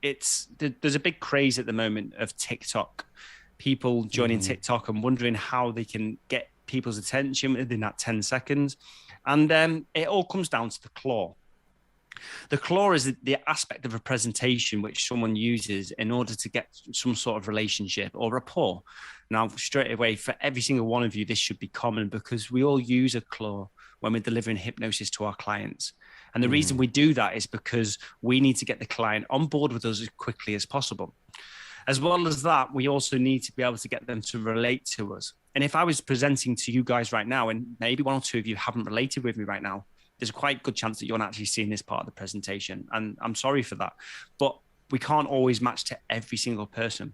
there's a big craze at the moment of TikTok, people joining TikTok and wondering how they can get people's attention within that 10 seconds. And it all comes down to the claw. The claw is the aspect of a presentation which someone uses in order to get some sort of relationship or rapport. Now, straight away, for every single one of you, this should be common because we all use a claw when we're delivering hypnosis to our clients. And the reason we do that is because we need to get the client on board with us as quickly as possible. As well as that, we also need to be able to get them to relate to us. And if I was presenting to you guys right now, and maybe one or two of you haven't related with me right now, there's a quite good chance that you're not actually seeing this part of the presentation. And I'm sorry for that, but we can't always match to every single person.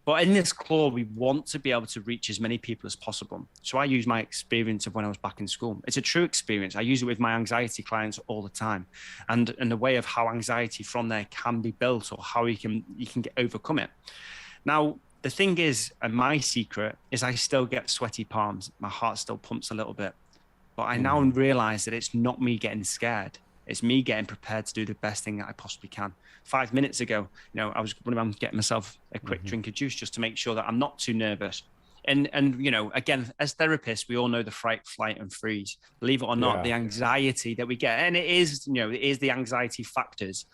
But in this claw, we want to be able to reach as many people as possible. So I use my experience of when I was back in school. It's a true experience. I use it with my anxiety clients all the time. And the way of how anxiety from there can be built or how you can overcome it. Now, the thing is, and my secret is I still get sweaty palms. My heart still pumps a little bit. But I now realize that it's not me getting scared. It's me getting prepared to do the best thing that I possibly can. 5 minutes ago, I was running around getting myself a quick drink of juice just to make sure that I'm not too nervous. And again, as therapists, we all know the fright, flight, and freeze. Believe it or not, the anxiety that we get, and it is the anxiety factors.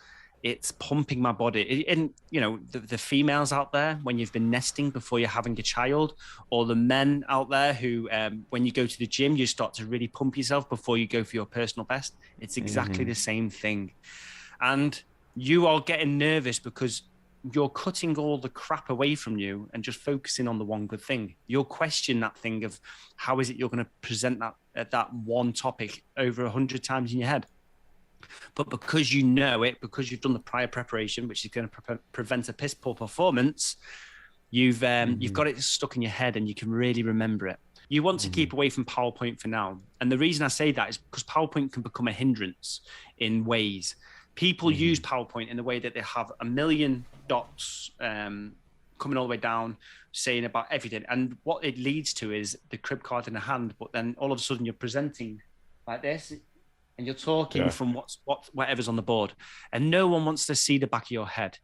It's pumping my body. And, the females out there, when you've been nesting before you're having a child, or the men out there who, when you go to the gym, you start to really pump yourself before you go for your personal best. It's exactly the same thing. And you are getting nervous because you're cutting all the crap away from you and just focusing on the one good thing. You'll question that thing of how is it you're going to present that one topic over 100 times in your head. But because you know it, because you've done the prior preparation, which is going to prevent a piss poor performance, you've got it stuck in your head and you can really remember it. You want to keep away from PowerPoint for now. And the reason I say that is because PowerPoint can become a hindrance in ways. People use PowerPoint in the way that they have a million dots coming all the way down, saying about everything. And what it leads to is the crib card in the hand, but then all of a sudden you're presenting like this, and you're talking from whatever's on the board, and no one wants to see the back of your head.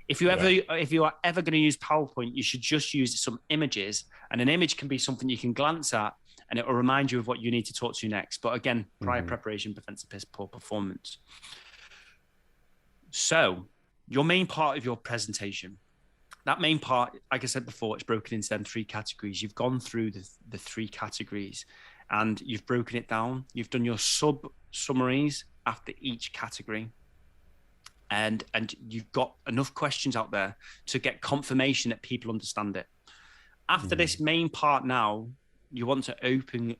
If you are ever going to use PowerPoint, you should just use some images, and an image can be something you can glance at, and it will remind you of what you need to talk to next. But again, prior preparation prevents a piss poor performance. So, your main part of your presentation, that main part, like I said before, it's broken into them 3 categories. You've gone through the 3 categories. And you've broken it down. You've done your summaries after each category. And you've got enough questions out there to get confirmation that people understand it. After this main part now, you want to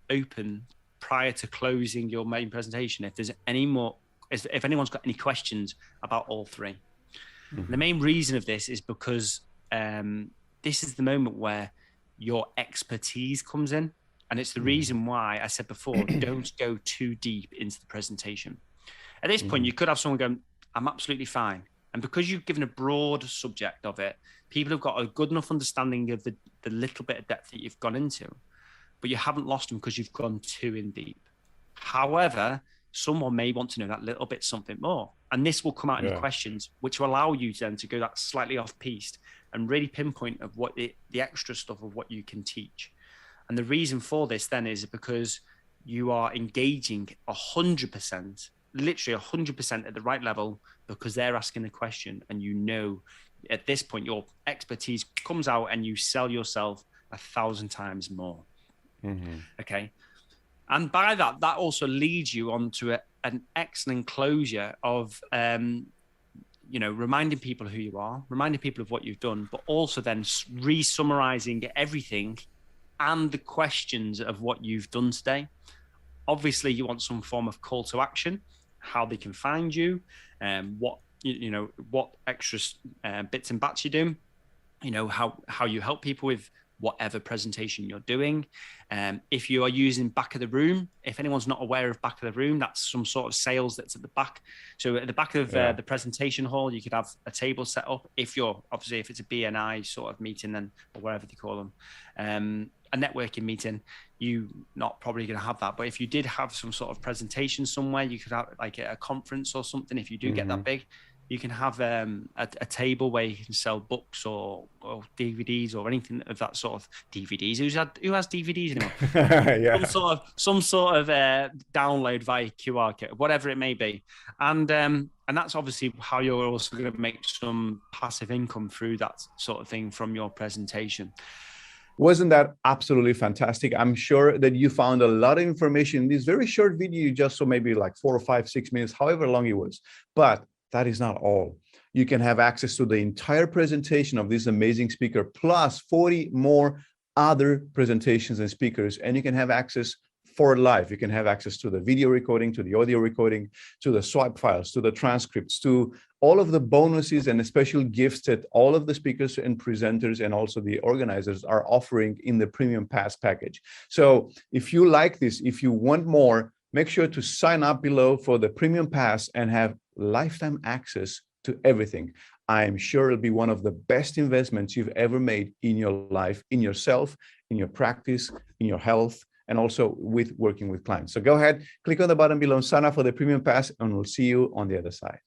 open prior to closing your main presentation. If there's if anyone's got any questions about all 3. The main reason of this is because this is the moment where your expertise comes in. And it's the reason why I said before, don't go too deep into the presentation. At this point, you could have someone going, I'm absolutely fine. And because you've given a broad subject of it, people have got a good enough understanding of the little bit of depth that you've gone into, but you haven't lost them because you've gone too in deep. However, someone may want to know that little bit something more. And this will come out in the questions, which will allow you then to go that slightly off piste and really pinpoint of what the extra stuff of what you can teach. And the reason for this then is because you are engaging 100%, literally 100% at the right level because they're asking the question. And at this point, your expertise comes out and you sell yourself 1,000 times more. Okay. And by that also leads you on to an excellent closure of, reminding people who you are, reminding people of what you've done, but also then re-summarizing everything and the questions of what you've done today. Obviously, you want some form of call to action, how they can find you, what extra bits and bats you do, how you help people with whatever presentation you're doing. If you are using back of the room, if anyone's not aware of back of the room, that's some sort of sales that's at the back. So at the back of the presentation hall, you could have a table set up. If it's a BNI sort of meeting, then, or whatever they call them, a networking meeting, you not probably going to have that. But if you did have some sort of presentation somewhere, you could have like a conference or something. If you do get that big, You can have a table where you can sell books or DVDs or anything of that sort of DVDs. Who has DVDs anymore? Yeah. Some sort of download via QR code, whatever it may be, and that's obviously how you're also going to make some passive income through that sort of thing from your presentation. Wasn't that absolutely fantastic? I'm sure that you found a lot of information in this very short video you just saw, maybe like 4 or 5, 6 minutes, however long it was. But that is not all. You can have access to the entire presentation of this amazing speaker, plus 40 more other presentations and speakers, and you can have access for life. You can have access to the video recording, to the audio recording, to the swipe files, to the transcripts, to all of the bonuses and the special gifts that all of the speakers and presenters and also the organizers are offering in the Premium Pass package. So if you like this, if you want more, make sure to sign up below for the Premium Pass and have lifetime access to everything. I'm sure it'll be one of the best investments you've ever made in your life, in yourself, in your practice, in your health, and also with working with clients. So go ahead, click on the button below, sign up for the Premium Pass, and we'll see you on the other side.